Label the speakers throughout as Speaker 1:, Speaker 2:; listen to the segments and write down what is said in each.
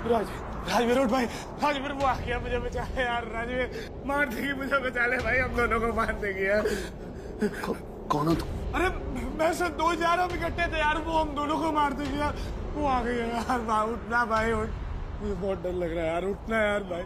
Speaker 1: राजवीर उठ भाई, राजवीर वो आ गया, मुझे बचा ले यार। राजवीर मार देगी मुझे, बचा ले भाई, हम दोनों को मार देगी यार।
Speaker 2: कौन हो तुम?
Speaker 1: अरे मैं संतोष जा रहा हूँ, इकट्ठे थे यार, वो हम दोनों को मार देगी यार। वो आ गई है यार। उठना भाई, उठ, मुझे बहुत डर लग रहा है यार, उठना यार भाई।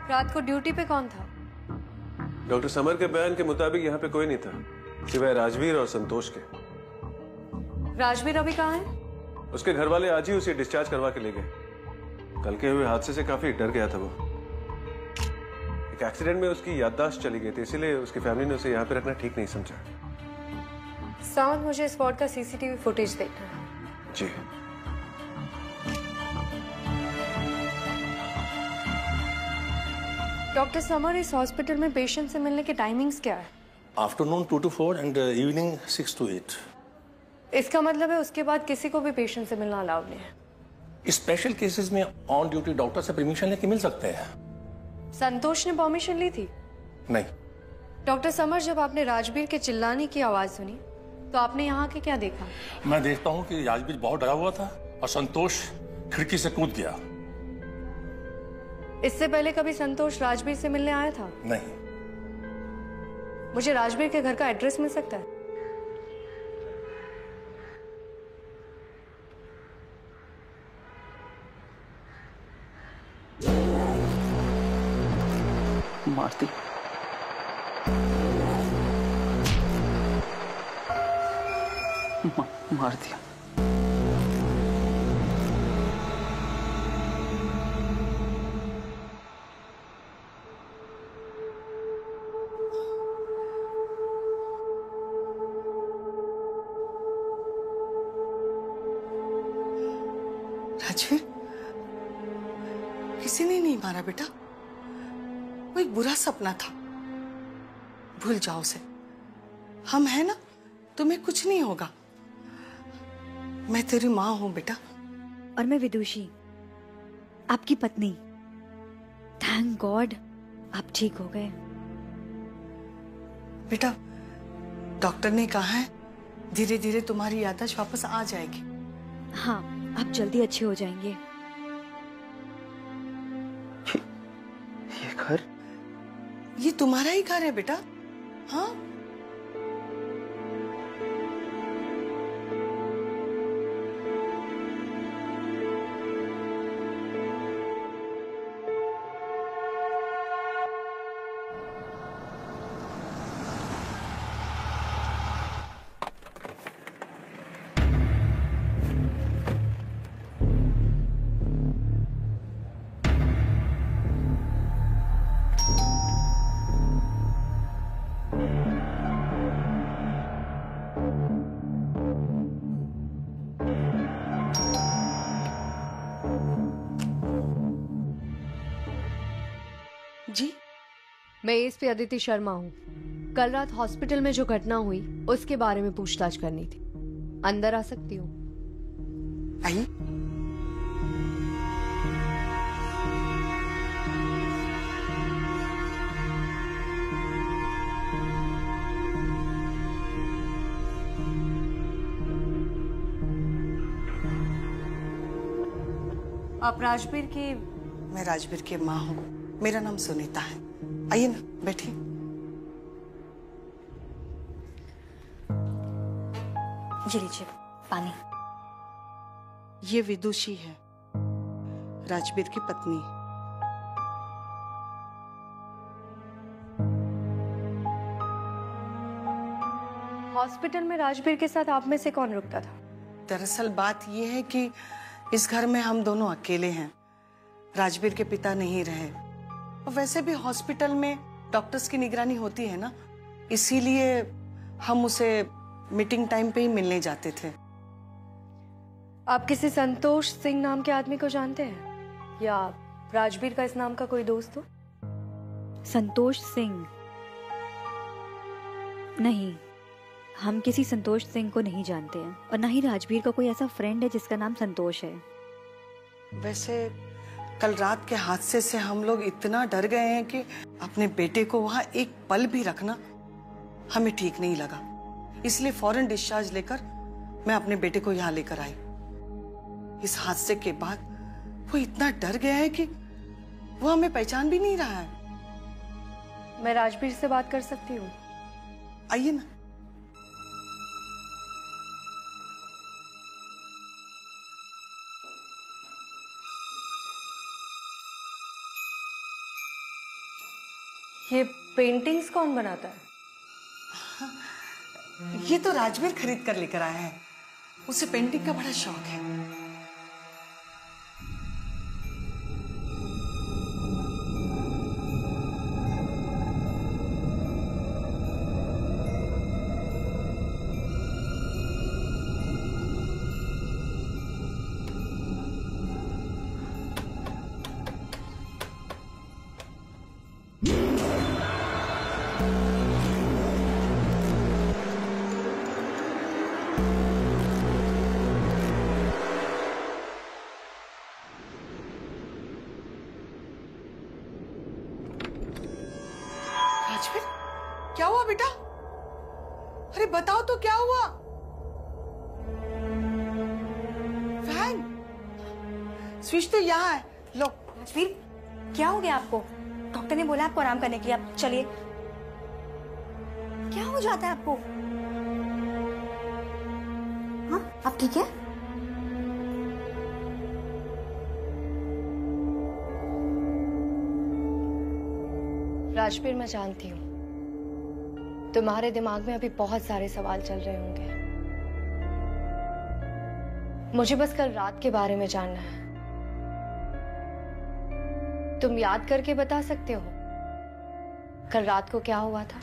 Speaker 3: रात को ड्यूटी पे कौन था?
Speaker 4: डॉक्टर समर के बयान के मुताबिक यहाँ पे कोई नहीं था सिवाय राजवीर और संतोष के।
Speaker 3: राजवीर अभी कहाँ है?
Speaker 4: उसके घर वाले आज ही उसे डिस्चार्ज करवा के ले गए। कल के हुए हादसे से काफी डर गया था वो। एक एक्सीडेंट में उसकी याददाश्त चली गई थी, इसीलिए उसकी फैमिली ने उसे यहाँ पे रखना ठीक नहीं समझा।
Speaker 3: सावंत, मुझे स्पॉट का सीसीटीवी फुटेज देखना है।
Speaker 4: जी।
Speaker 3: डॉक्टर समर, इस हॉस्पिटल में पेशेंट से मिलने के टाइमिंग्स क्या है?
Speaker 2: Afternoon 2 to 4 and evening 6 to 8।
Speaker 3: इसका मतलब है उसके बाद किसी को भी पेशेंट से मिलना अलाउड नहीं है।
Speaker 2: स्पेशल केसेस में ऑन ड्यूटी डॉक्टर से परमिशन लेके मिल सकते हैं।
Speaker 3: संतोष ने परमिशन ली थी?
Speaker 2: नहीं।
Speaker 3: डॉक्टर समर, जब आपने राजवीर के चिल्लाने की आवाज सुनी तो आपने यहाँ के क्या देखा?
Speaker 2: मैं देखता हूँ कि राजवीर बहुत डरा हुआ था और संतोष खिड़की से कूद गया।
Speaker 3: इससे पहले कभी संतोष राजवीर से मिलने आया था?
Speaker 2: नहीं।
Speaker 3: मुझे राजवीर के घर का एड्रेस मिल सकता है?
Speaker 5: मारती मार दिया।
Speaker 6: राजवीर, किसी ने नहीं मारा बेटा, वो एक बुरा सपना था, भूल जाओ उसे। हम हैं ना, तुम्हें कुछ नहीं होगा। मैं तेरी माँ हूं बेटा।
Speaker 7: और मैं विदुषी, आपकी पत्नी। थैंक गॉड आप ठीक हो गए।
Speaker 6: बेटा, डॉक्टर ने कहा है धीरे धीरे तुम्हारी याददाश्त वापस आ जाएगी।
Speaker 7: हाँ, आप जल्दी अच्छे हो जाएंगे।
Speaker 5: ये घर?
Speaker 6: ये तुम्हारा ही घर है बेटा। हाँ, जी,
Speaker 3: मैं एएसपी अदिति शर्मा हूँ। कल रात हॉस्पिटल में जो घटना हुई उसके बारे में पूछताछ करनी थी। अंदर आ सकती हूँ?
Speaker 6: आई।
Speaker 3: आप राजबीर की?
Speaker 6: मैं राजबीर की माँ हूँ। मेरा नाम सुनीता है। आइए ना, बैठिए।
Speaker 7: ये लीजिए पानी।
Speaker 6: ये विदुषी है, राजबीर की पत्नी।
Speaker 3: हॉस्पिटल में राजबीर के साथ आप में से कौन रुकता था?
Speaker 6: दरअसल बात यह है कि इस घर में हम दोनों अकेले हैं। राजबीर के पिता नहीं रहे, और वैसे भी हॉस्पिटल में डॉक्टर्स की निगरानी होती है ना, इसीलिए हम उसे मीटिंग टाइम पे ही मिलने जाते थे।
Speaker 3: आप किसी संतोष सिंह नाम के आदमी को जानते हैं, या राजबीर का इस नाम का कोई दोस्त हो?
Speaker 7: संतोष सिंह? नहीं, हम किसी संतोष सिंह को नहीं जानते हैं, और ना ही राजबीर का कोई ऐसा फ्रेंड है जिसका नाम संतोष है।
Speaker 6: वैसे कल रात के हादसे से हम लोग इतना डर गए हैं कि अपने बेटे को वहां एक पल भी रखना हमें ठीक नहीं लगा। इसलिए फौरन डिस्चार्ज लेकर मैं अपने बेटे को यहाँ लेकर आई। इस हादसे के बाद वो इतना डर गया है कि वो हमें पहचान भी नहीं रहा है।
Speaker 3: मैं राजबीर से बात कर सकती हूँ?
Speaker 6: आइए ना।
Speaker 3: ये पेंटिंग्स कौन बनाता है?
Speaker 6: ये तो राजबीर खरीद कर लेकर आया है। उसे पेंटिंग का बड़ा शौक है। राजबीर, क्या हुआ बेटा? अरे बताओ तो क्या हुआ? फैन स्विच तो यहाँ है, लो।
Speaker 7: राजबीर, क्या हो गया आपको? डॉक्टर ने बोला आपको आराम करने के लिए, आप चलिए। क्या हो जाता है आपको? हाँ, आप ठीक है?
Speaker 3: राजबीर, मैं जानती हूँ तुम्हारे दिमाग में अभी बहुत सारे सवाल चल रहे होंगे। मुझे बस कल रात के बारे में जानना है। तुम याद करके बता सकते हो कल रात को क्या हुआ था?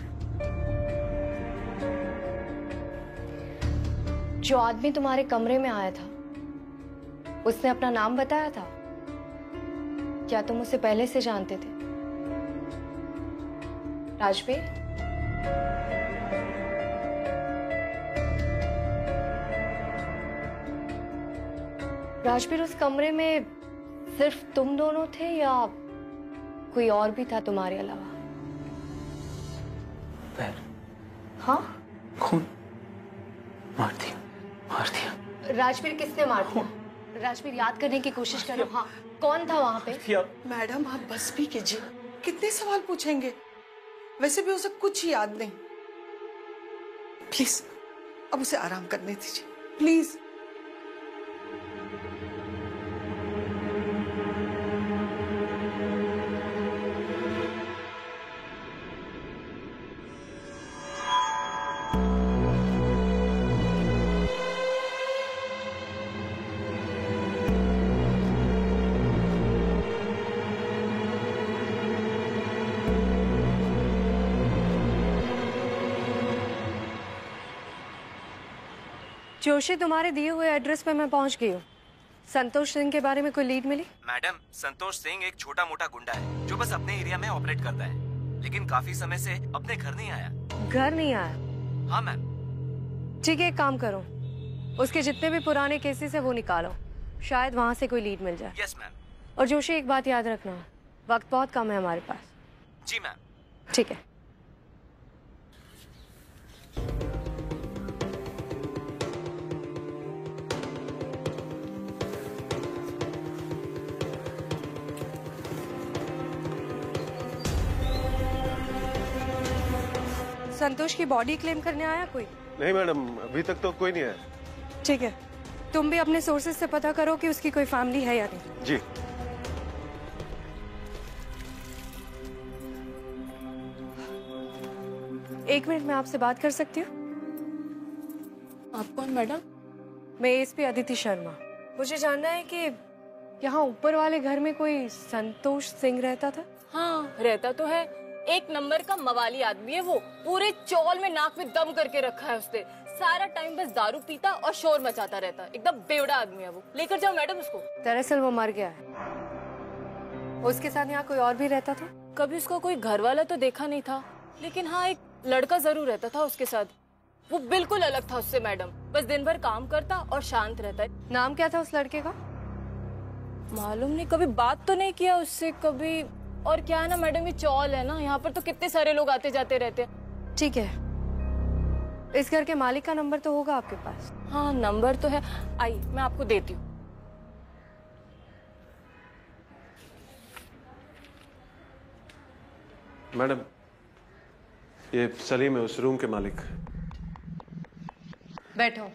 Speaker 3: जो आदमी तुम्हारे कमरे में आया था, उसने अपना नाम बताया था? क्या तुम उसे पहले से जानते थे? राजबीर, राजबीर, उस कमरे में सिर्फ तुम दोनों थे या कोई और भी था तुम्हारे अलावा?
Speaker 5: पैर,
Speaker 3: हाँ?
Speaker 5: खून, मार दिया।
Speaker 3: राजबीर, किसने मार दिया? राजबीर, याद करने की कोशिश करो। हाँ, कौन था वहां पे?
Speaker 6: मैडम, आप बस भी कीजिए। कितने सवाल पूछेंगे? वैसे भी उसे कुछ याद नहीं। प्लीज अब उसे आराम करने दीजिए, प्लीज।
Speaker 3: जोशी, तुम्हारे दिए हुए एड्रेस पे मैं पहुंच गई हूँ। संतोष सिंह के बारे में कोई लीड मिली?
Speaker 8: मैडम, संतोष सिंह एक छोटा मोटा गुंडा है जो बस अपने एरिया में ऑपरेट करता है, लेकिन काफी समय से अपने घर नहीं आया।
Speaker 3: घर नहीं आया?
Speaker 8: हाँ मैम।
Speaker 3: ठीक है, एक काम करो, उसके जितने भी पुराने केसेस है वो निकालो, शायद वहां से कोई लीड मिल जाए।
Speaker 8: Yes ma'am.
Speaker 3: और जोशी, एक बात याद रखना, वक्त बहुत कम है हमारे पास।
Speaker 8: जी मैम।
Speaker 3: ठीक है। संतोष की बॉडी क्लेम करने आया कोई?
Speaker 4: नहीं मैडम, अभी तक तो कोई नहीं आया।
Speaker 3: ठीक है, तुम भी अपने सोर्सेज से पता करो कि उसकी कोई फैमिली है या नहीं।
Speaker 4: जी।
Speaker 3: एक मिनट, मैं आपसे बात कर सकती हूँ?
Speaker 9: आप कौन मैडम?
Speaker 3: मैं एएसपी अदिति शर्मा। मुझे जानना है कि यहाँ ऊपर वाले घर में कोई संतोष सिंह रहता था?
Speaker 9: हाँ, रहता तो है। एक नंबर का मवाली आदमी है वो। पूरे चौल में नाक में दम करके रखा है उसने। सारा टाइम बस दारू पीता और शोर मचाता रहता। एकदम बेवड़ा आदमी है वो। लेकर जाओ मैडम उसको।
Speaker 3: दरअसल वो मर गया है। उसके साथ यहाँ कोई और भी रहता था?
Speaker 9: कभी उसका कोई घर वाला तो देखा नहीं था, लेकिन हाँ एक लड़का जरूर रहता था उसके साथ। वो बिल्कुल अलग था उससे मैडम। बस दिन भर काम करता और शांत रहता है।
Speaker 3: नाम क्या था उस लड़के का?
Speaker 9: मालूम नहीं, कभी बात तो नहीं किया उससे कभी। और क्या है ना मैडम, ये चौल है ना, यहाँ पर तो कितने सारे लोग आते जाते रहते हैं।
Speaker 3: ठीक है, इस घर के मालिक का नंबर तो होगा आपके पास?
Speaker 9: हाँ नंबर तो है, आई मैं आपको देती हूँ।
Speaker 4: मैडम, ये सलीम है, उस रूम के मालिक।
Speaker 3: बैठो।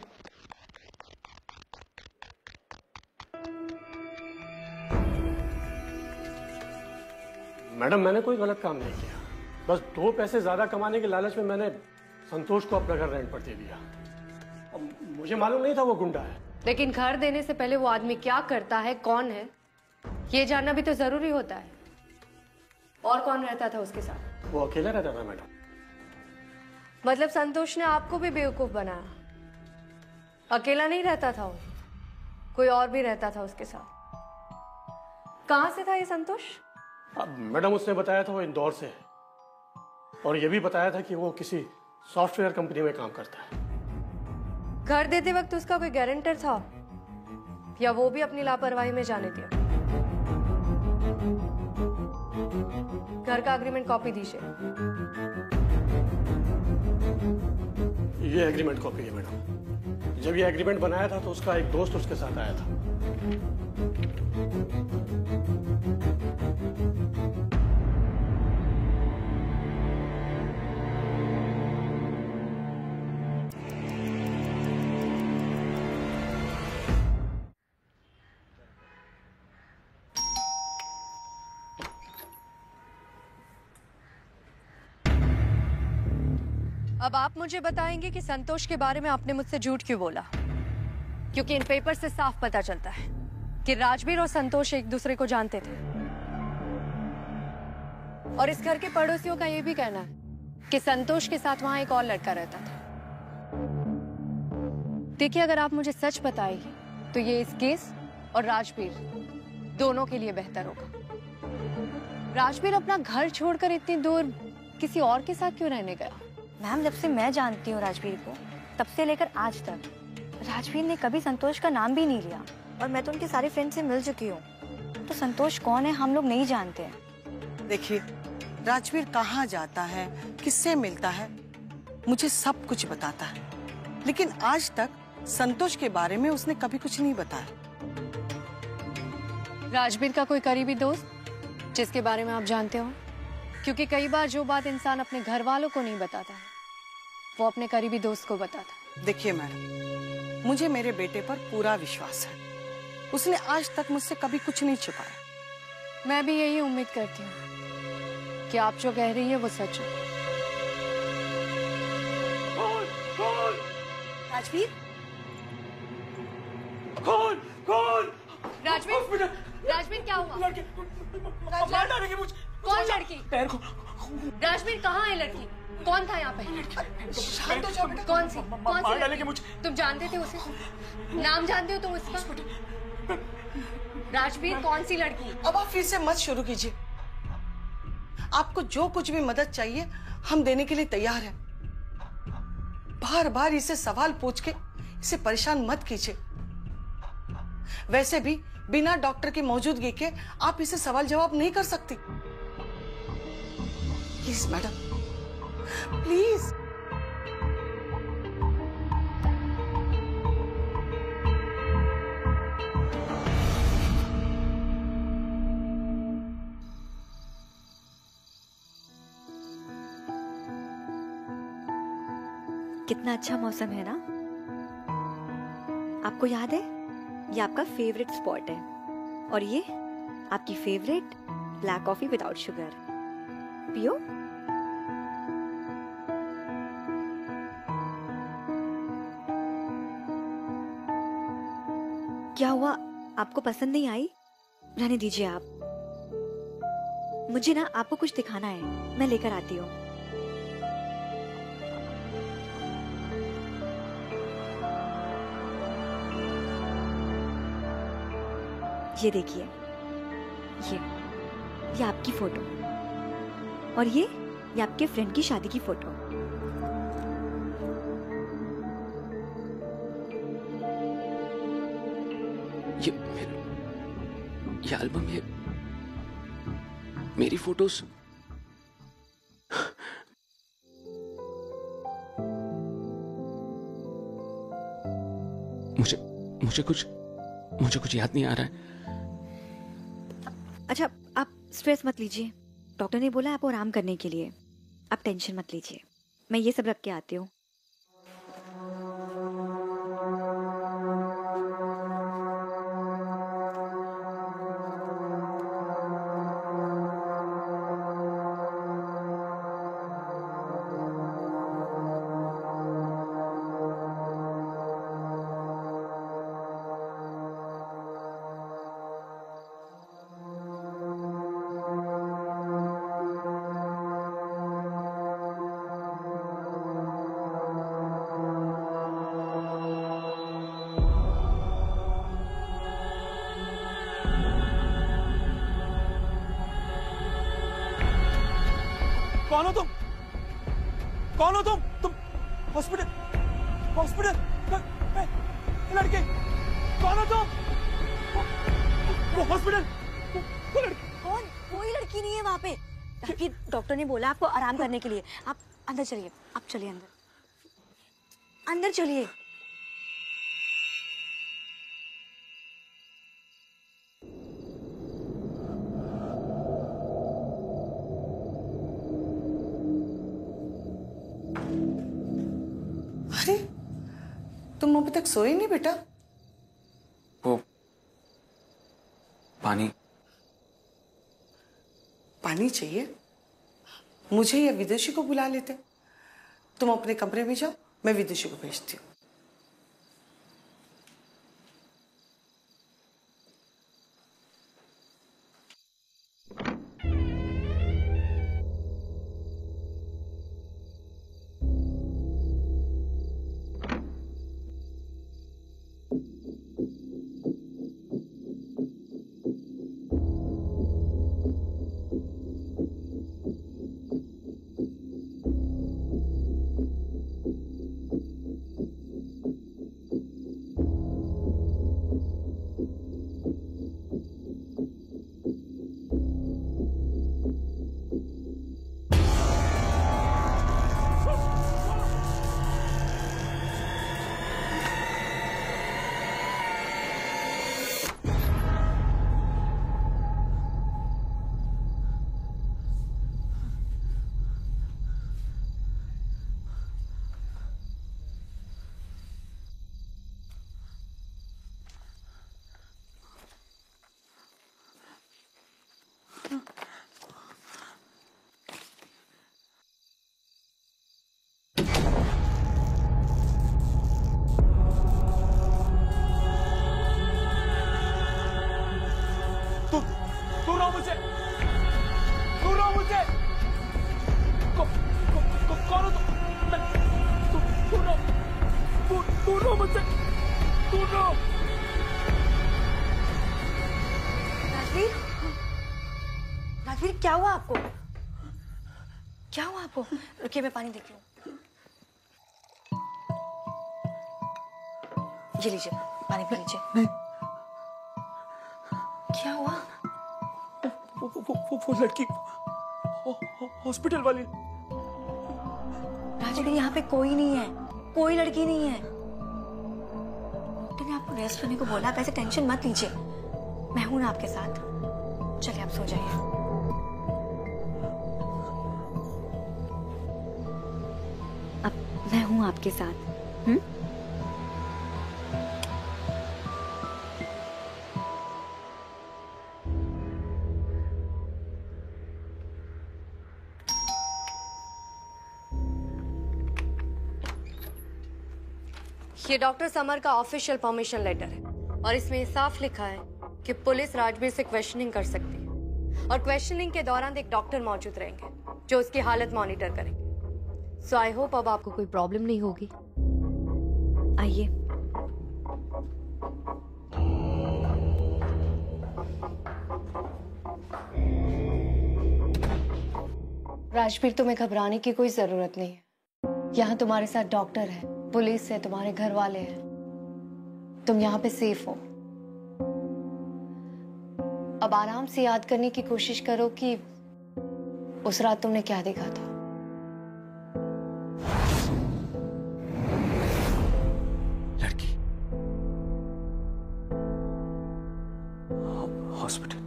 Speaker 1: मैडम, मैंने कोई गलत काम नहीं किया। बस 2 पैसे ज्यादा कमाने के लालच में मैंने संतोष को अपना घर रेंट पर दे दिया। और मुझे मालूम नहीं था वो गुंडा है।
Speaker 3: लेकिन घर देने से पहले वो आदमी क्या करता है, कौन है, ये जानना भी तो जरूरी होता है। और कौन रहता था उसके साथ?
Speaker 1: वो अकेला रहता था मैडम।
Speaker 3: मतलब संतोष ने आपको भी बेवकूफ बनाया? अकेला नहीं रहता था वो, कोई और भी रहता था उसके साथ। कहां से था ये संतोष?
Speaker 1: अब मैडम, उसने बताया था वो इंदौर से है, और ये भी बताया था कि वो किसी सॉफ्टवेयर कंपनी में काम करता है।
Speaker 3: घर देते वक्त उसका कोई गारंटर था या वो भी अपनी लापरवाही में जाने दिया? घर का एग्रीमेंट कॉपी दीजिए।
Speaker 1: ये एग्रीमेंट कॉपी है मैडम। जब ये एग्रीमेंट बनाया था तो उसका एक दोस्त उसके साथ आया था।
Speaker 3: अब आप मुझे बताएंगे कि संतोष के बारे में आपने मुझसे झूठ क्यों बोला? क्योंकि इन पेपर से साफ पता चलता है कि राजवीर और संतोष एक दूसरे को जानते थे। और इस घर के पड़ोसियों का यह भी कहना है कि संतोष के साथ वहां एक और लड़का रहता था। देखिए, अगर आप मुझे सच बताएगी तो ये इस केस और राजवीर दोनों के लिए बेहतर होगा। राजवीर अपना घर छोड़कर इतनी दूर किसी और के साथ क्यों रहने गया?
Speaker 7: मैम, जब से मैं जानती हूँ राजवीर को, तब से लेकर आज तक राजवीर ने कभी संतोष का नाम भी नहीं लिया। और मैं तो उनके सारे फ्रेंड से मिल चुकी हूँ, तो संतोष कौन है हम लोग नहीं जानते हैं।
Speaker 6: देखिए, राजवीर कहाँ जाता है, किससे मिलता है, मुझे सब कुछ बताता है, लेकिन आज तक संतोष के बारे में उसने कभी कुछ नहीं बताया।
Speaker 3: राजवीर का कोई करीबी दोस्त जिसके बारे में आप जानते हो? क्योंकि कई बार जो बात इंसान अपने घर वालों को नहीं बताता है, वो अपने करीबी दोस्त को बताता है।
Speaker 6: देखिए मैडम, मुझे मेरे बेटे पर पूरा विश्वास है। उसने आज तक मुझसे कभी कुछ नहीं छुपाया।
Speaker 3: मैं भी यही उम्मीद करती हूँ कि आप जो कह रही है वो सच है।
Speaker 7: राजवीर,
Speaker 3: राजवीर, राजवीर क्या हुआ? कौन लड़की? राजवीर कहाँ है लड़की? कौन था यहाँ पे?
Speaker 6: शांत हो जाओ बेटा।
Speaker 3: कौन सी लड़की? तुम जानते थे उसे? नाम जानते हो तुम उसका? राजवीर, कौन सी लड़की?
Speaker 6: अब आप फिर से मत शुरू कीजिए। आपको जो कुछ भी मदद चाहिए हम देने के लिए तैयार हैं। बार बार इसे सवाल पूछ के इसे परेशान मत कीजिए। वैसे भी बिना डॉक्टर की मौजूदगी के आप इसे सवाल जवाब नहीं कर सकती। Please madam, please.
Speaker 7: कितना अच्छा मौसम है ना। आपको याद है ये आपका फेवरेट स्पॉट है और ये आपकी favourite black coffee without sugar. पियो। क्या हुआ, आपको पसंद नहीं आई? रहने दीजिए आप। मुझे ना आपको कुछ दिखाना है, मैं लेकर आती हूँ। ये देखिए, ये आपकी फोटो और ये आपके फ्रेंड की शादी की फोटो।
Speaker 5: ये एल्बम, ये मेरी फोटोज। मुझे कुछ याद नहीं आ रहा है।
Speaker 7: अच्छा, आप स्ट्रेस मत लीजिए, डॉक्टर ने बोला आपको आराम करने के लिए। आप टेंशन मत लीजिए, मैं ये सब रख के आती हूँ।
Speaker 1: कौन हो तुम? कौन हो तुम? तुम हॉस्पिटल लड़के, कौन हो तुम? वो हॉस्पिटल, वो लड़की
Speaker 7: कौन? कोई लड़की नहीं है वहाँ पे। राजवीर, डॉक्टर ने बोला आपको आराम करने के लिए। आप अंदर चलिए, आप चलिए अंदर चलिए।
Speaker 6: अरे, तुम अभी तक सोए नहीं बेटा?
Speaker 5: वो
Speaker 6: पानी चाहिए? मुझे या विदेशी को बुला लेते। तुम अपने कमरे में जाओ, मैं विदेशी को भेजती हूँ।
Speaker 7: राजवीर, क्या हुआ आपको? क्या हुआ आपको? रुकिए, मैं पानी देती हूँ। ये लीजिए, पानी पी लीजिए।
Speaker 1: नहीं।
Speaker 7: क्या हुआ?
Speaker 1: वो लड़की हॉस्पिटल वाली।
Speaker 7: राजवीर, यहाँ पे कोई नहीं है, कोई लड़की नहीं है। डॉक्टर ने आपको रेस्ट करने को बोला, आप ऐसे टेंशन मत लीजिए। मैं हूं ना आपके साथ। चलिए, आप सो जाइए। अब मैं हूं आपके साथ।
Speaker 3: ये डॉक्टर समर का ऑफिशियल परमिशन लेटर है और इसमें साफ लिखा है कि पुलिस राजवीर से क्वेश्चनिंग कर सकती है और क्वेश्चनिंग के दौरान एक डॉक्टर मौजूद रहेंगे जो उसकी हालत मॉनिटर करेंगे। सो आई होप अब आपको कोई प्रॉब्लम नहीं होगी।
Speaker 7: आइए।
Speaker 3: राजवीर, तुम्हें घबराने की कोई जरूरत नहीं है। यहाँ तुम्हारे साथ डॉक्टर है, पुलिस है, तुम्हारे घर वाले हैं। तुम यहाँ पे सेफ हो। अब आराम से याद करने की कोशिश करो कि उस रात तुमने क्या देखा था।
Speaker 5: लड़की हॉस्पिटल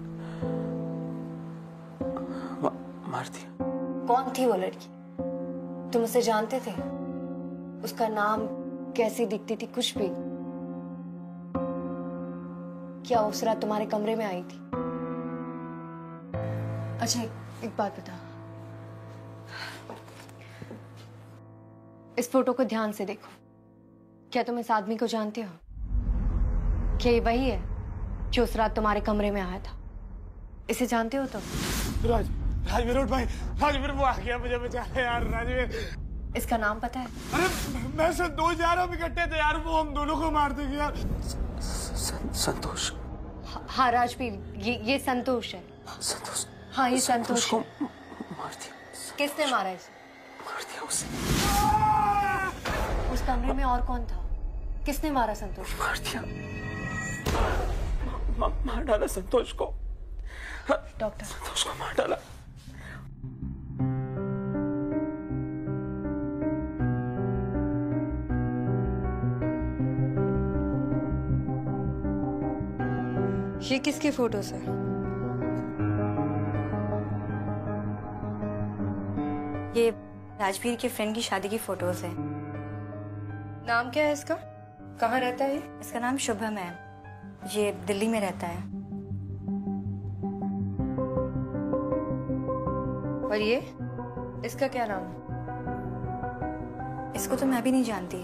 Speaker 5: मार दिया।
Speaker 3: कौन थी वो लड़की? तुम उसे जानते थे? उसका नाम, कैसी दिखती थी, कुछ भी? क्या उस रात तुम्हारे कमरे में आई थी? अच्छा, एक बात बता, इस फोटो को ध्यान से देखो। क्या तुम इस आदमी को जानते हो? क्या ये वही है जो उस रात तुम्हारे कमरे में आया था? इसे जानते हो तुम?
Speaker 1: राजवीर उठ भाई, राजवीर वो आ गया, मुझे बचा ले यार। राजवीर,
Speaker 3: इसका नाम पता है?
Speaker 1: अरे मैं संतोष जा रहा हूँ, इकट्ठे थे यार, वो हम दोनों को मार देंगे यार।
Speaker 5: संतोष?
Speaker 3: हाँ राजवीर, ये संतोष है।
Speaker 5: संतोष?
Speaker 3: हाँ, ये संतोष
Speaker 5: को मार दिया।
Speaker 3: किसने मारा इसे?
Speaker 5: मार दिया उसे।
Speaker 3: उस कमरे में और कौन था? किसने मारा संतोष?
Speaker 5: मार दिया। मार डाला संतोष को।
Speaker 3: डॉक्टर,
Speaker 5: संतोष को मार डाला।
Speaker 3: ये किसकी फोटोज है?
Speaker 7: ये राजवीर के फ्रेंड की शादी की फोटोज है।
Speaker 3: नाम क्या है इसका? कहाँ रहता है?
Speaker 7: इसका नाम शुभम है। ये दिल्ली में रहता है।
Speaker 3: और ये, इसका क्या नाम है?
Speaker 7: इसको तो मैं भी नहीं जानती,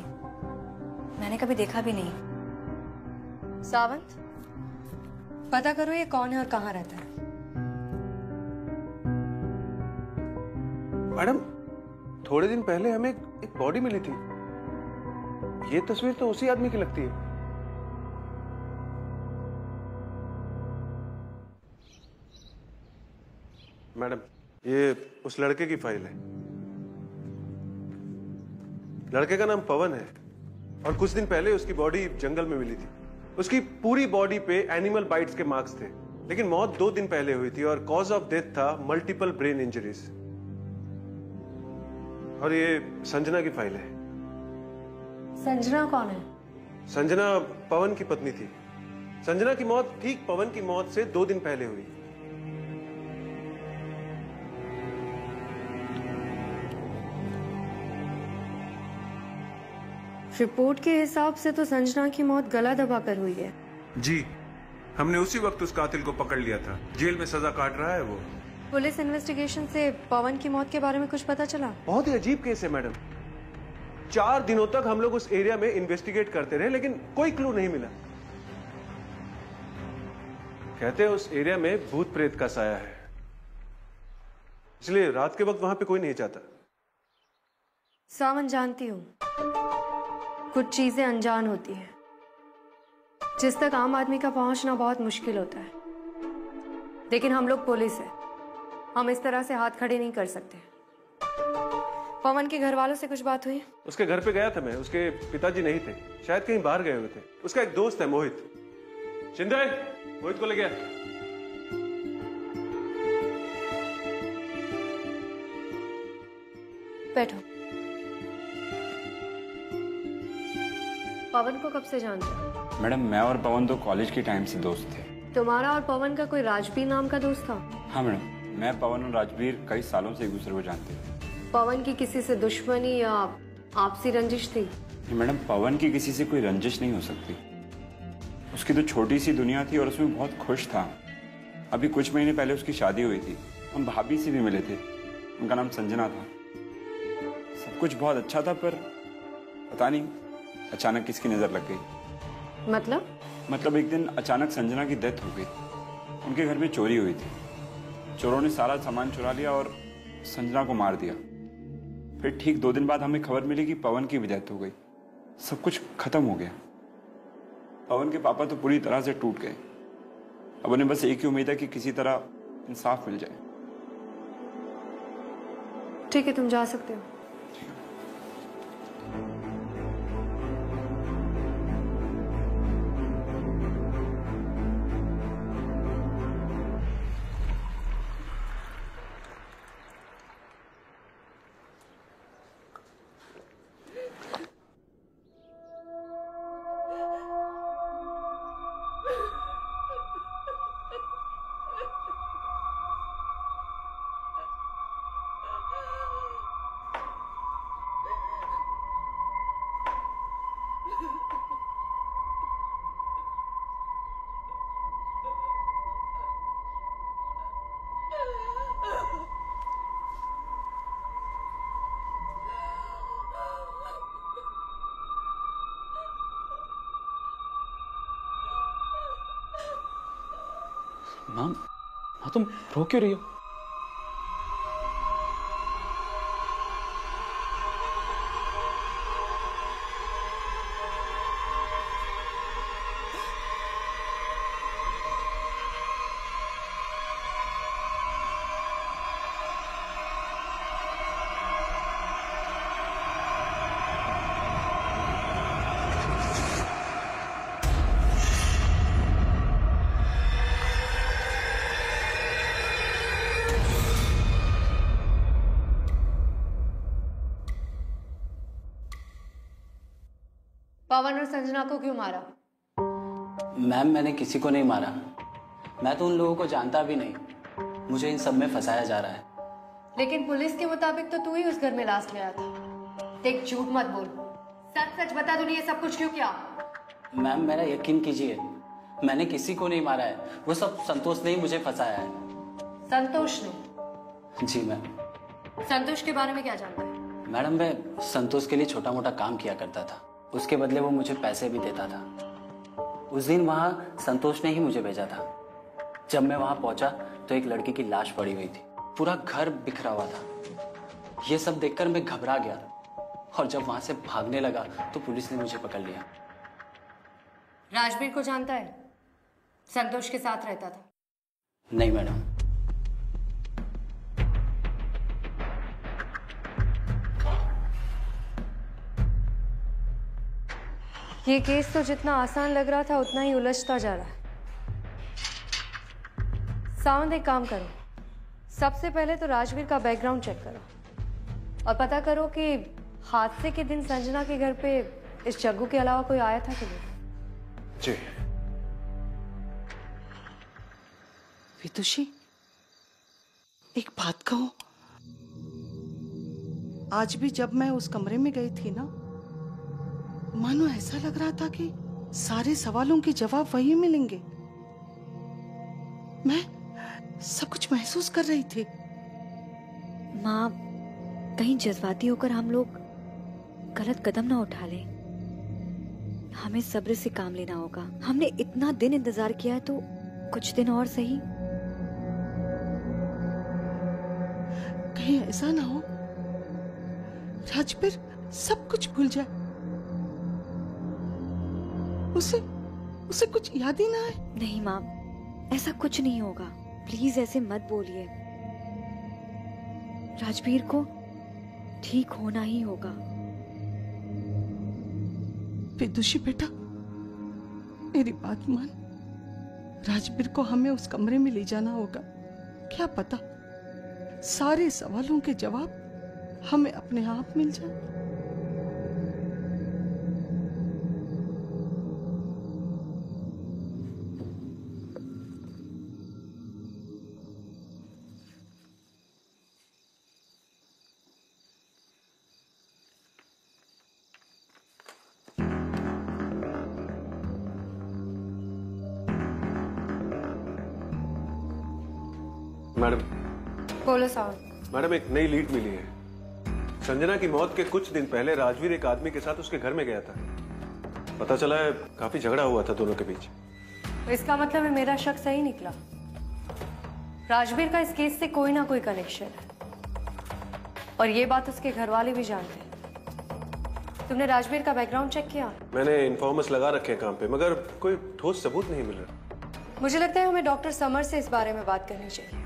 Speaker 7: मैंने कभी देखा भी नहीं।
Speaker 3: सावंत, पता करो ये कौन है और कहाँ रहता है।
Speaker 4: मैडम, थोड़े दिन पहले हमें एक बॉडी मिली थी। ये तस्वीर तो उसी आदमी की लगती है। मैडम, ये उस लड़के की फाइल है। लड़के का नाम पवन है और कुछ दिन पहले उसकी बॉडी जंगल में मिली थी। उसकी पूरी बॉडी पे एनिमल बाइट्स के मार्क्स थे, लेकिन मौत 2 दिन पहले हुई थी और कॉज ऑफ डेथ था मल्टीपल ब्रेन इंजरीज। और ये संजना की फाइल है।
Speaker 3: संजना कौन है?
Speaker 4: संजना पवन की पत्नी थी। संजना की मौत ठीक पवन की मौत से 2 दिन पहले हुई।
Speaker 3: रिपोर्ट के हिसाब से तो संजना की मौत गला दबाकर हुई है।
Speaker 4: जी, हमने उसी वक्त उस कातिल को पकड़ लिया था। जेल में सजा काट रहा है वो।
Speaker 3: पुलिस इन्वेस्टिगेशन से पवन की मौत के बारे में कुछ पता चला?
Speaker 4: बहुत ही अजीब केस है मैडम। 4 दिनों तक हम लोग उस एरिया में इन्वेस्टिगेट करते रहे, लेकिन कोई क्लू नहीं मिला। कहते हैं उस एरिया में भूत प्रेत का साया है, इसलिए रात के वक्त वहां पे कोई नहीं जाता।
Speaker 3: सावन, जानती हूँ कुछ चीजें अनजान होती हैं जिस तक आम आदमी का पहुंचना बहुत मुश्किल होता है, लेकिन हम लोग पुलिस है, हम इस तरह से हाथ खड़े नहीं कर सकते। पवन के घर वालों से कुछ बात हुई?
Speaker 4: उसके घर पे गया था मैं। उसके पिताजी नहीं थे, शायद कहीं बाहर गए हुए थे। उसका एक दोस्त है मोहित। शिंदे, मोहित को ले गया।
Speaker 3: बैठो। पवन को कब से जानते हो?
Speaker 10: मैडम, मैं और पवन तो कॉलेज के टाइम से दोस्त थे।
Speaker 3: तुम्हारा और पवन का कोई राजवीर नाम का दोस्त था?
Speaker 10: हाँ मैडम, मैं, पवन और राजवीर कई सालों से एक दूसरे को जानते थे।
Speaker 3: पवन की किसी से दुश्मनी या आपसी रंजिश थी?
Speaker 10: मैडम, पवन की किसी से कोई रंजिश नहीं हो सकती। उसकी तो छोटी सी दुनिया थी और उसमें बहुत खुश था। अभी कुछ महीने पहले उसकी शादी हुई थी। हम भाभी से भी मिले थे, उनका नाम संजना था। सब कुछ बहुत अच्छा था, पर पता नहीं अचानक किसकी नजर लग गई। मतलब एक दिन अचानक संजना की डेथ हो गई। उनके घर में चोरी हुई थी। चोरों ने सारा सामान चुरा लिया और संजना को मार दिया। फिर ठीक 2 दिन बाद हमें खबर मिली कि पवन की भी डेथ हो गई। सब कुछ खत्म हो गया। पवन के पापा तो पूरी तरह से टूट गए। अब उन्हें बस एक ही उम्मीद है कि किसी तरह इंसाफ मिल जाए।
Speaker 3: ठीक है, तुम जा सकते हो।
Speaker 5: माँ, तुम रो क्यों रही हो?
Speaker 3: पवन और संजना को क्यों मारा?
Speaker 11: मैम, मैंने किसी को नहीं मारा। मैं तो उन लोगों को जानता भी नहीं। मुझे इन सब में फंसाया जा रहा है।
Speaker 3: लेकिन पुलिस के मुताबिक तो तू ही उस घर में लास्ट गया था। देख, झूठ मत बोल, सच सच बता, तूने ये सब कुछ क्यों किया?
Speaker 11: मैम, मेरा यकीन कीजिए, मैंने किसी को नहीं मारा है। वो सब संतोष ने ही मुझे फंसाया है।
Speaker 3: संतोष ने?
Speaker 11: जी मैम।
Speaker 3: संतोष के बारे में क्या जानता है?
Speaker 11: मैडम, मैं संतोष के लिए छोटा मोटा काम किया करता था। उसके बदले वो मुझे पैसे भी देता था। उस दिन वहां संतोष ने ही मुझे भेजा था। जब मैं वहां पहुंचा तो एक लड़की की लाश पड़ी हुई थी। पूरा घर बिखरा हुआ था। ये सब देखकर मैं घबरा गया और जब वहां से भागने लगा तो पुलिस ने मुझे पकड़ लिया।
Speaker 3: राजवीर को जानता है? संतोष के साथ रहता था?
Speaker 11: नहीं मैडम।
Speaker 3: ये केस तो जितना आसान लग रहा था उतना ही उलझता जा रहा है। सावंत, एक काम करो, सबसे पहले तो राजवीर का बैकग्राउंड चेक करो और पता करो कि हादसे के दिन संजना के घर पे इस जग्गू के अलावा कोई आया था कि नहीं।
Speaker 4: जी।
Speaker 6: विदुषी, एक बात कहो, आज भी जब मैं उस कमरे में गई थी ना, मानो ऐसा लग रहा था कि सारे सवालों के जवाब वही मिलेंगे। मैं सब कुछ महसूस कर रही थी।
Speaker 7: माँ, कहीं जज्बाती होकर हम लोग गलत कदम ना उठा लें। हमें सब्र से काम लेना होगा। हमने इतना दिन इंतजार किया है तो कुछ दिन और सही।
Speaker 6: कहीं ऐसा ना हो राजवीर सब कुछ भूल जाए, उसे कुछ याद ही ना आए।
Speaker 7: नहीं माँ, ऐसा कुछ नहीं होगा। प्लीज ऐसे मत बोलिए। राजवीर को ठीक होना ही होगा।
Speaker 6: विदुषी बेटा, मेरी बात मान। राजवीर को हमें उस कमरे में ले जाना होगा। क्या पता सारे सवालों के जवाब हमें अपने आप मिल जाए।
Speaker 4: मैडम।
Speaker 3: बोलो सावन।
Speaker 4: मैडम, एक नई लीड मिली है। संजना की मौत के कुछ दिन पहले राजवीर एक आदमी के साथ उसके घर में गया था। पता चला है काफी झगड़ा हुआ था दोनों के बीच।
Speaker 3: तो इसका मतलब है मेरा शक सही निकला। राजवीर का इस केस से कोई ना कोई कनेक्शन है और ये बात उसके घर वाले भी जानते हैं। तुमने राजवीर का बैकग्राउंड चेक किया?
Speaker 4: मैंने इन्फॉर्मर्स लगा रखे हैं काम पे, मगर कोई ठोस सबूत नहीं मिल रहा।
Speaker 3: मुझे लगता है हमें डॉक्टर समर से इस बारे में बात करनी चाहिए,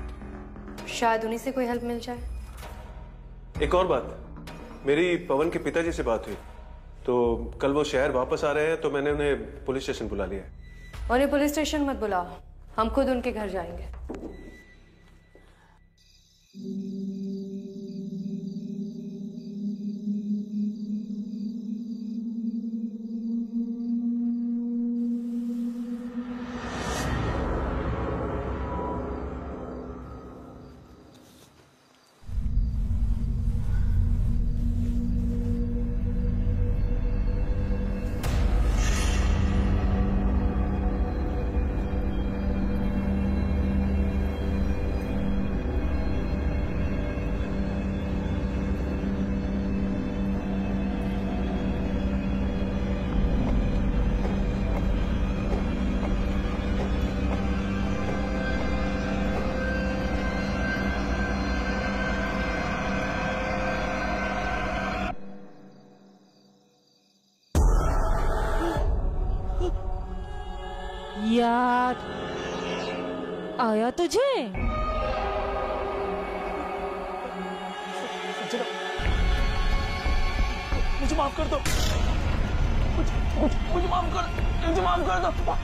Speaker 3: शायद उन्हीं से कोई हेल्प मिल जाए।
Speaker 4: एक और बात, मेरी पवन के पिताजी से बात हुई, तो कल वो शहर वापस आ रहे हैं, तो मैंने उन्हें पुलिस स्टेशन बुला लिया है।
Speaker 3: उन्हें पुलिस स्टेशन मत बुलाओ, हम खुद उनके घर जाएंगे।
Speaker 12: यार आया तुझे?
Speaker 5: मुझे माफ कर दो, मुझे माफ कर दो।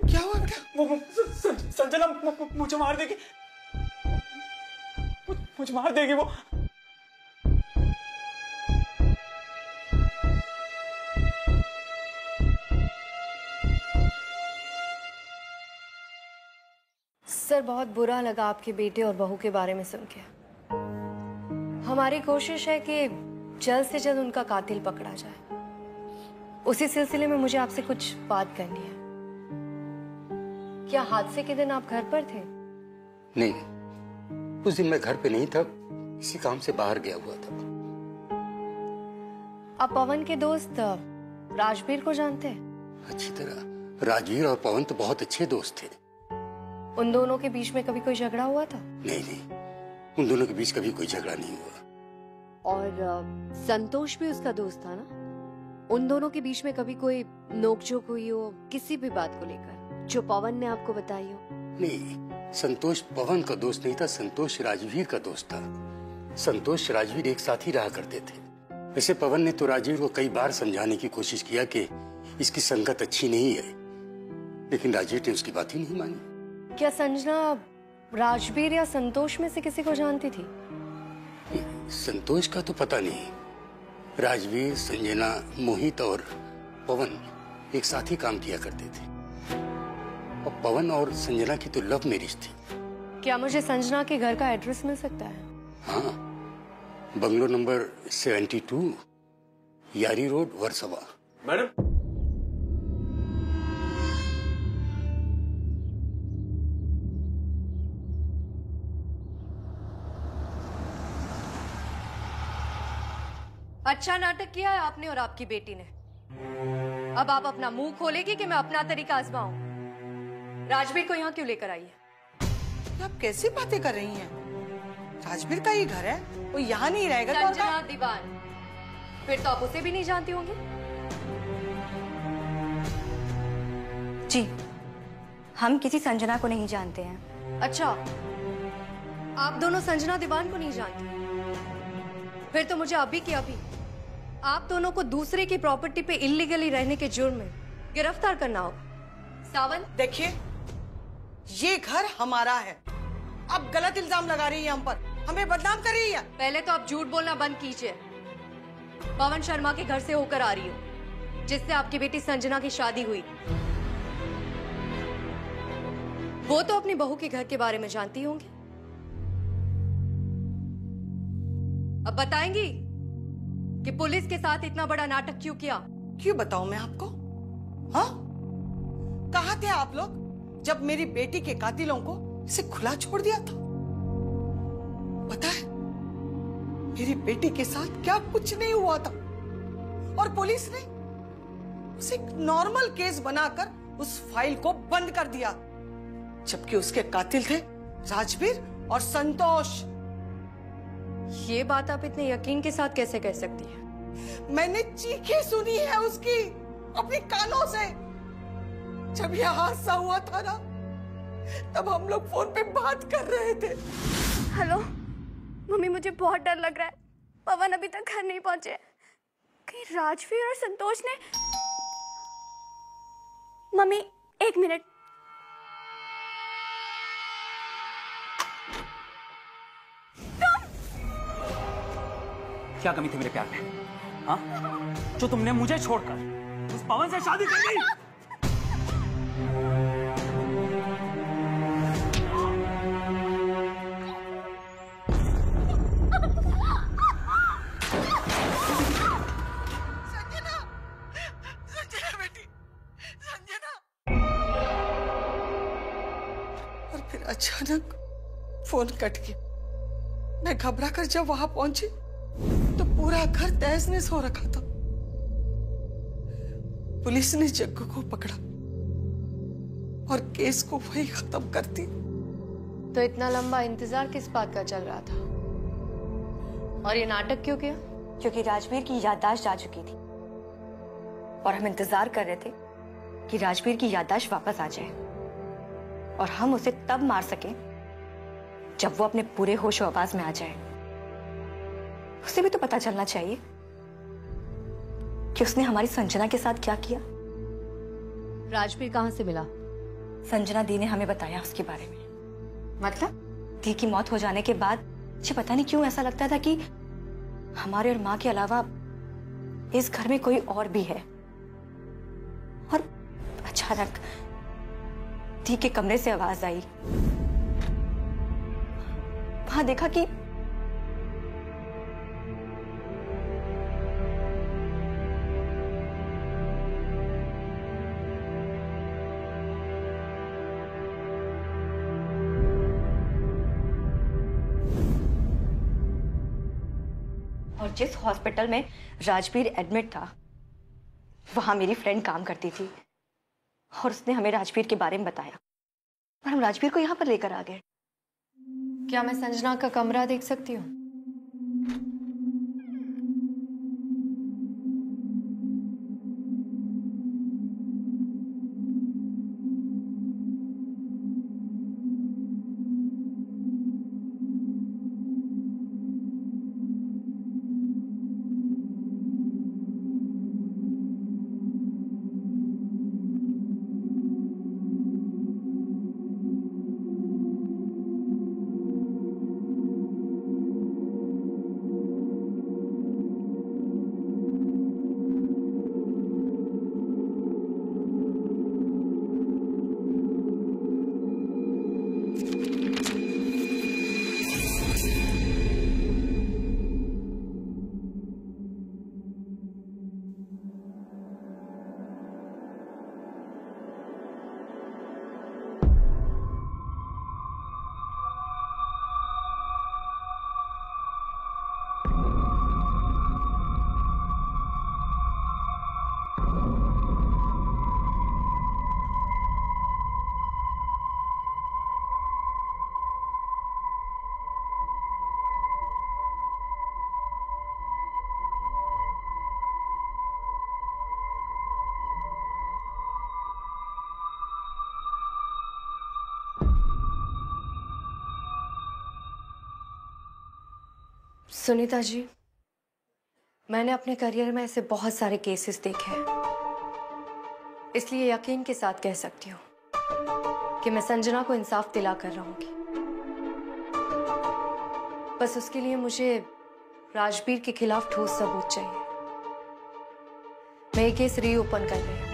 Speaker 6: क्या हुआ?
Speaker 5: संजना मुझे मार देगी, मुझे मार देगी वो।
Speaker 3: सर, बहुत बुरा लगा आपके बेटे और बहू के बारे में सुन के। हमारी कोशिश है कि जल्द से जल्द उनका कातिल पकड़ा जाए। उसी सिलसिले में मुझे आपसे कुछ बात करनी है। क्या हादसे के दिन आप घर पर थे?
Speaker 13: नहीं, उस दिन मैं घर पे नहीं था, किसी काम से बाहर गया हुआ था।
Speaker 3: आप पवन के दोस्त राजवीर को जानते हैं?
Speaker 13: अच्छी तरह। राजवीर और पवन तो बहुत अच्छे दोस्त थे।
Speaker 3: उन दोनों के बीच में कभी कोई झगड़ा हुआ था?
Speaker 13: नहीं, उन दोनों के बीच कभी कोई झगड़ा नहीं हुआ।
Speaker 3: और संतोष भी उसका दोस्त था ना? उन दोनों के बीच में कभी कोई नोकझोंक हुई हो किसी भी बात को लेकर, जो पवन ने आपको बताई हो?
Speaker 13: नहीं, संतोष पवन का दोस्त नहीं था, संतोष राजवीर का दोस्त था। संतोष राजवीर एक साथ ही रहा करते थे। वैसे पवन ने तो राजवीर को कई बार समझाने की कोशिश किया कि इसकी संगत अच्छी नहीं है, लेकिन राजवीर ने उसकी बात ही नहीं मानी।
Speaker 3: क्या संजना राजवीर या संतोष में से किसी को जानती थी?
Speaker 13: संतोष का तो पता नहीं। राजवीर, संजना, मोहित और पवन एक साथ ही काम किया करते थे। और पवन और संजना की तो लव मैरिज थी।
Speaker 3: क्या मुझे संजना के घर का एड्रेस मिल सकता है?
Speaker 13: हाँ, बंगलो नंबर 72, यारी रोड, वर्सोवा।
Speaker 4: मैडम,
Speaker 3: अच्छा नाटक किया है आपने और आपकी बेटी ने। अब आप अपना मुंह खोलेगी कि मैं अपना तरीका आजमाऊं? राजवीर को यहाँ क्यों लेकर आई है?
Speaker 6: आप कैसी बातें कर रही हैं? राजवीर का ही घर है, वो यहाँ नहीं रहेगा तो
Speaker 3: संजना दीवान, फिर तो आप उसे भी नहीं जानती होंगी।
Speaker 7: जी, हम किसी संजना को नहीं जानते हैं।
Speaker 3: अच्छा, आप दोनों संजना दीवान को नहीं जानते? फिर तो मुझे अभी की अभी आप दोनों को दूसरे की प्रॉपर्टी पे इल्लीगली रहने के जुर्म में गिरफ्तार करना होगा। सावन,
Speaker 6: देखिए, ये घर हमारा है। आप गलत इल्जाम लगा रही है हम पर, हमें बदनाम कर रही है।
Speaker 3: पहले तो आप झूठ बोलना बंद कीजिए। पवन शर्मा के घर से होकर आ रही हो, जिससे आपकी बेटी संजना की शादी हुई। वो तो अपनी बहू के घर के बारे में जानती होंगी। अब बताएंगी कि पुलिस के साथ इतना बड़ा नाटक क्यों किया?
Speaker 6: क्यों बताऊं मैं आपको? हाँ, कहाँ थे आप लोग जब मेरी बेटी के कातिलों को इसे खुला छोड़ दिया था? पता है मेरी बेटी के साथ क्या कुछ नहीं हुआ था, और पुलिस ने उसे एक नॉर्मल केस बनाकर उस फाइल को बंद कर दिया, जबकि उसके कातिल थे राजवीर और संतोष।
Speaker 3: ये बात आप इतने यकीन के साथ कैसे कह सकती हैं?
Speaker 6: मैंने चीखें सुनी है उसकी अपने कानों से। जब यह हादसा हुआ था ना, तब हम लोग फोन पे बात कर रहे थे।
Speaker 7: हेलो मम्मी, मुझे बहुत डर लग रहा है। पवन अभी तक घर नहीं पहुंचे। कहीं राजवीर और संतोष ने... मम्मी 1 मिनट।
Speaker 5: क्या कमी थी मेरे प्यार में, हाँ? जो तुमने मुझे छोड़कर उस पवन से शादी कर ली।
Speaker 6: अचानक फोन कट गया। मैं घबरा कर जब वहां पहुंची तो पूरा घर तहस नहस हो रखा था। पुलिस ने जग्गू को पकड़ा और केस को वही खत्म कर दी।
Speaker 3: तो इतना लंबा इंतजार किस बात का चल रहा था? और ये नाटक क्यों किया?
Speaker 7: क्योंकि राजवीर की याददाश्त जा चुकी थी और हम इंतजार कर रहे थे कि राजवीर की याददाश्त वापस आ जाए और हम उसे तब मार सके जब वो अपने पूरे होश और आवाज में आ जाए। उसे भी तो पता चलना चाहिए कि उसने हमारी संजना के साथ क्या किया।
Speaker 3: राजवीर कहाँ से मिला?
Speaker 7: संजना दी ने हमें बताया उसके बारे में।
Speaker 3: मतलब?
Speaker 7: दी की मौत हो जाने के बाद मुझे पता नहीं क्यों ऐसा लगता था कि हमारे और माँ के अलावा इस घर में कोई और भी है। और अचानक दी के कमरे से आवाज आई। वहां देखा कि और जिस हॉस्पिटल में राजवीर एडमिट था वहां मेरी फ्रेंड काम करती थी और उसने हमें राजवीर के बारे में बताया और हम राजवीर को यहाँ पर लेकर आ गए।
Speaker 3: क्या मैं संजना का कमरा देख सकती हूँ? सुनीता जी, मैंने अपने करियर में ऐसे बहुत सारे केसेस देखे हैं, इसलिए यकीन के साथ कह सकती हूँ कि मैं संजना को इंसाफ दिला कर रहूंगी। बस उसके लिए मुझे राजवीर के खिलाफ ठोस सबूत चाहिए। मैं ये केस रीओपन कर रही हूँ,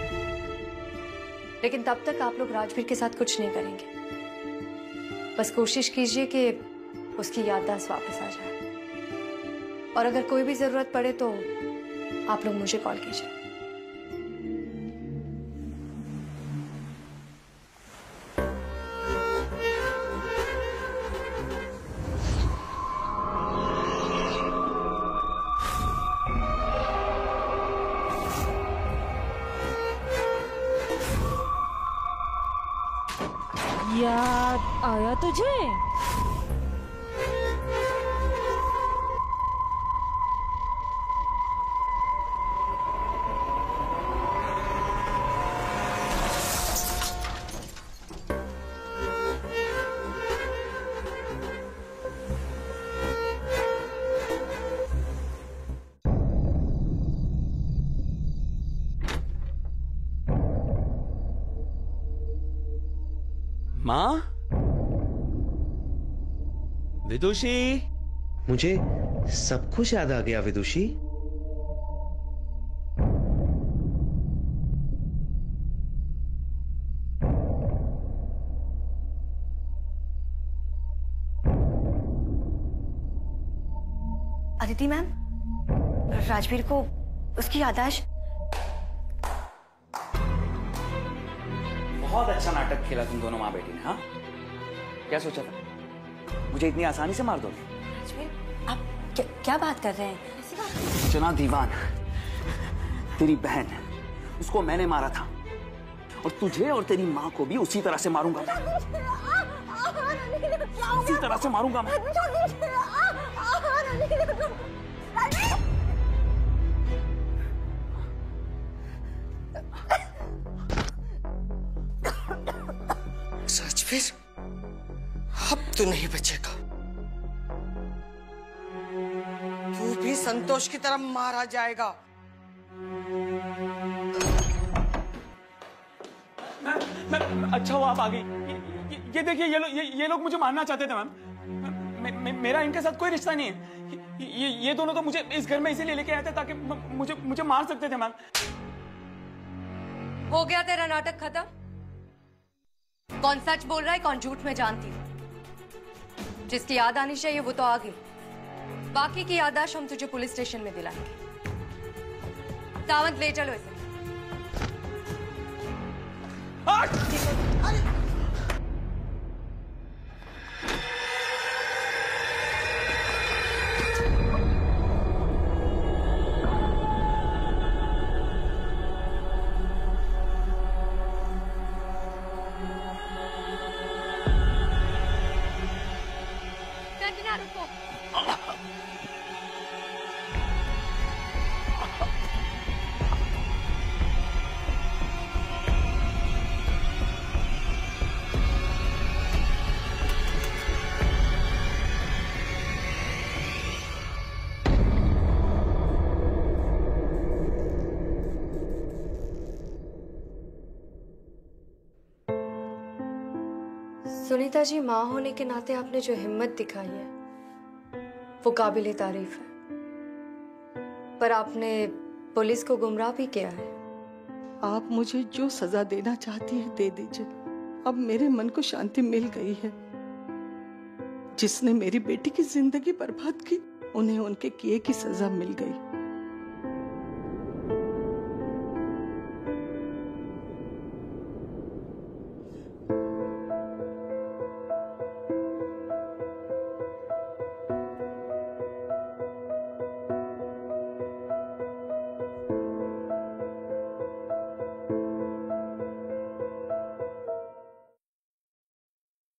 Speaker 3: लेकिन तब तक आप लोग राजवीर के साथ कुछ नहीं करेंगे। बस कोशिश कीजिए कि उसकी याददाश्त वापस आ जाए। और अगर कोई भी जरूरत पड़े तो आप लोग मुझे कॉल कीजिए।
Speaker 12: याद आया तुझे?
Speaker 14: माँ? विदुषी?
Speaker 15: मुझे सब कुछ याद आ गया विदुषी।
Speaker 7: अदिति मैम, राजवीर को उसकी याददाश्त।
Speaker 5: बहुत अच्छा नाटक खेला तुम दोनों माँ बेटी ने। हाँ, क्या सोचा था मुझे इतनी आसानी से मार दोगे?
Speaker 7: राजवीर, आप क्या बात कर रहे हैं? ऐसी बात?
Speaker 5: जना दीवान, तेरी बहन, उसको मैंने मारा था और तुझे और तेरी माँ को भी उसी तरह से मारूंगा। उसी तरह से मारूंगा मैं।
Speaker 6: राजवीर, अब तू नहीं बचेगा। तू भी संतोष की तरह मारा जाएगा।
Speaker 5: अच्छा हुआ आप आ गई। ये देखिए, ये लोग मुझे मारना चाहते थे मैम। मेरा इनके साथ कोई रिश्ता नहीं है। ये दोनों तो मुझे इस घर में इसीलिए लेके आए थे ताकि मुझे मार सकते थे मैम।
Speaker 3: हो गया तेरा नाटक खत्म? कौन सच बोल रहा है, कौन झूठ में जानती है? जिसकी याद आनी चाहिए वो तो आ गई। बाकी की याददाश्त हम तुझे पुलिस स्टेशन में दिलाएंगे। सावंत, ले चलो इसे। सुनीता जी, माँ होने के नाते आपने जो हिम्मत दिखाई है वो काबिले तारीफ है, पर आपने पुलिस को गुमराह भी किया है।
Speaker 6: आप मुझे जो सजा देना चाहती है दे दीजिए। अब मेरे मन को शांति मिल गई है। जिसने मेरी बेटी की जिंदगी बर्बाद की, उन्हें उनके किए की सजा मिल गई।